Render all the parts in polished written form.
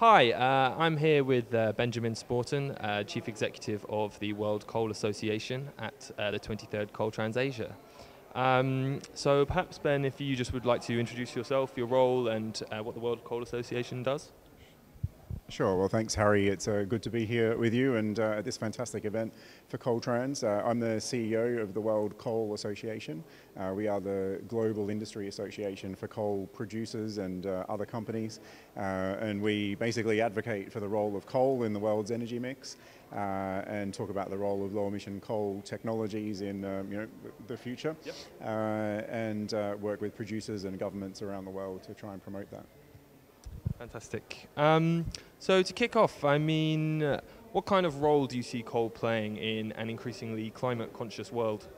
Hi, I'm here with Benjamin Sporton, Chief Executive of the World Coal Association at the 23rd TransAsia. So perhaps, Ben, if you just would like to introduce yourself, your role, and what the World Coal Association does. Sure. Well, thanks, Harry. It's good to be here with you and at this fantastic event for Coaltrans. I'm the CEO of the World Coal Association. We are the global industry association for coal producers and other companies. And we basically advocate for the role of coal in the world's energy mix and talk about the role of low-emission coal technologies in the future. Yep. And work with producers and governments around the world to try and promote that. Fantastic. So to kick off, what kind of role do you see coal playing in an increasingly climate-conscious world?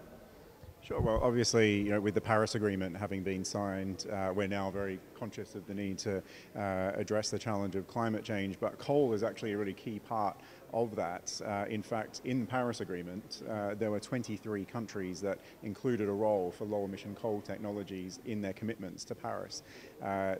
Sure. Well, obviously, with the Paris Agreement having been signed, we're now very conscious of the need to address the challenge of climate change, but coal is actually a really key part of that. In fact, in the Paris Agreement, there were 23 countries that included a role for low-emission coal technologies in their commitments to Paris.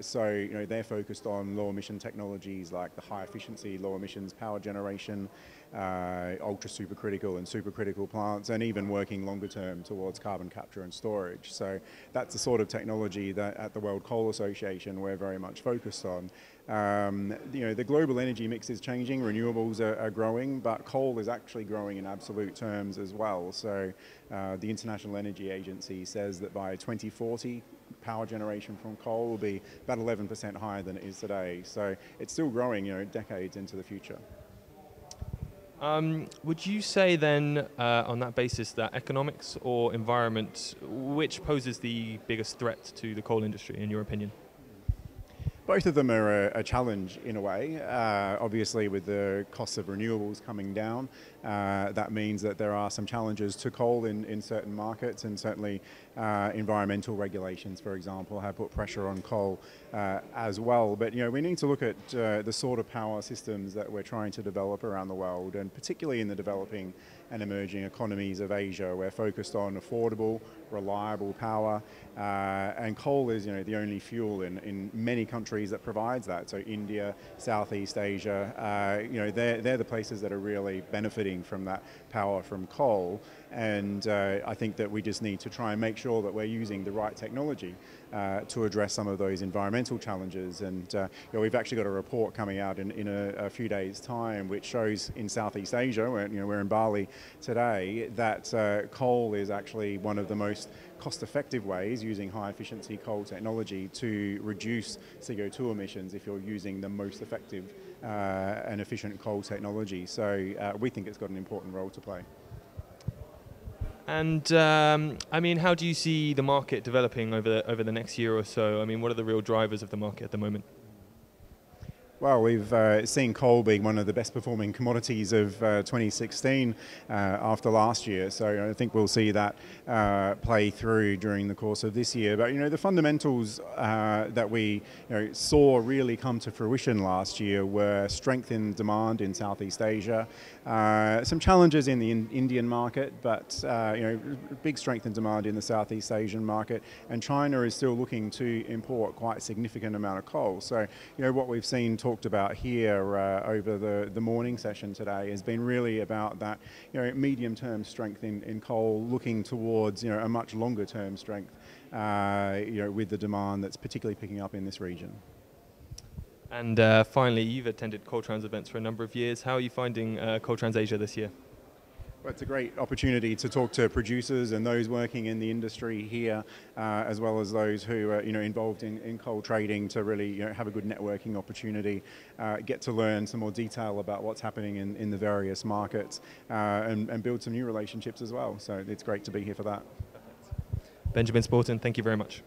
So, they're focused on low-emission technologies like the high-efficiency, low-emissions power generation, ultra-supercritical and supercritical plants, and even working longer term towards carbon capture and storage. So that's the sort of technology that at the World Coal Association we're very much focused on. The global energy mix is changing, renewables are growing, but coal is actually growing in absolute terms as well. So the International Energy Agency says that by 2040, power generation from coal will be about 11% higher than it is today. So it's still growing, decades into the future. Would you say then, on that basis, that economics or environment, which poses the biggest threat to the coal industry, in your opinion? Both of them are a challenge in a way. Obviously, with the costs of renewables coming down, that means that there are some challenges to coal in certain markets, and certainly environmental regulations, for example, have put pressure on coal as well. But we need to look at the sort of power systems that we're trying to develop around the world, and particularly in the developing and emerging economies of Asia. We're focused on affordable, reliable power, and coal is the only fuel in many countries that provides that. So India, Southeast Asia, they're the places that are really benefiting from that power from coal. And I think that we just need to try and make sure that we're using the right technology to address some of those environmental challenges. And we've actually got a report coming out in a few days' time, which shows in Southeast Asia, we're in Bali today, that coal is actually one of the most cost-effective ways, using high-efficiency coal technology, to reduce CO2 emissions if you're using the most effective and efficient coal technology. So we think it's got an important role to play. And how do you see the market developing over the next year or so? What are the real drivers of the market at the moment? Well, we've seen coal being one of the best performing commodities of 2016 after last year. So I think we'll see that play through during the course of this year. But the fundamentals that we saw really come to fruition last year were strength in demand in Southeast Asia, some challenges in the Indian market, but big strength in demand in the Southeast Asian market. And China is still looking to import quite a significant amount of coal. So what we've seen talked about here over the morning session today has been really about that medium-term strength in coal, looking towards a much longer-term strength with the demand that's particularly picking up in this region. And finally, you've attended Coaltrans events for a number of years. How are you finding TransAsia this year? Well, it's a great opportunity to talk to producers and those working in the industry here, as well as those who are involved in coal trading, to really have a good networking opportunity, get to learn some more detail about what's happening in the various markets, and build some new relationships as well. So it's great to be here for that. Benjamin Sporton, thank you very much.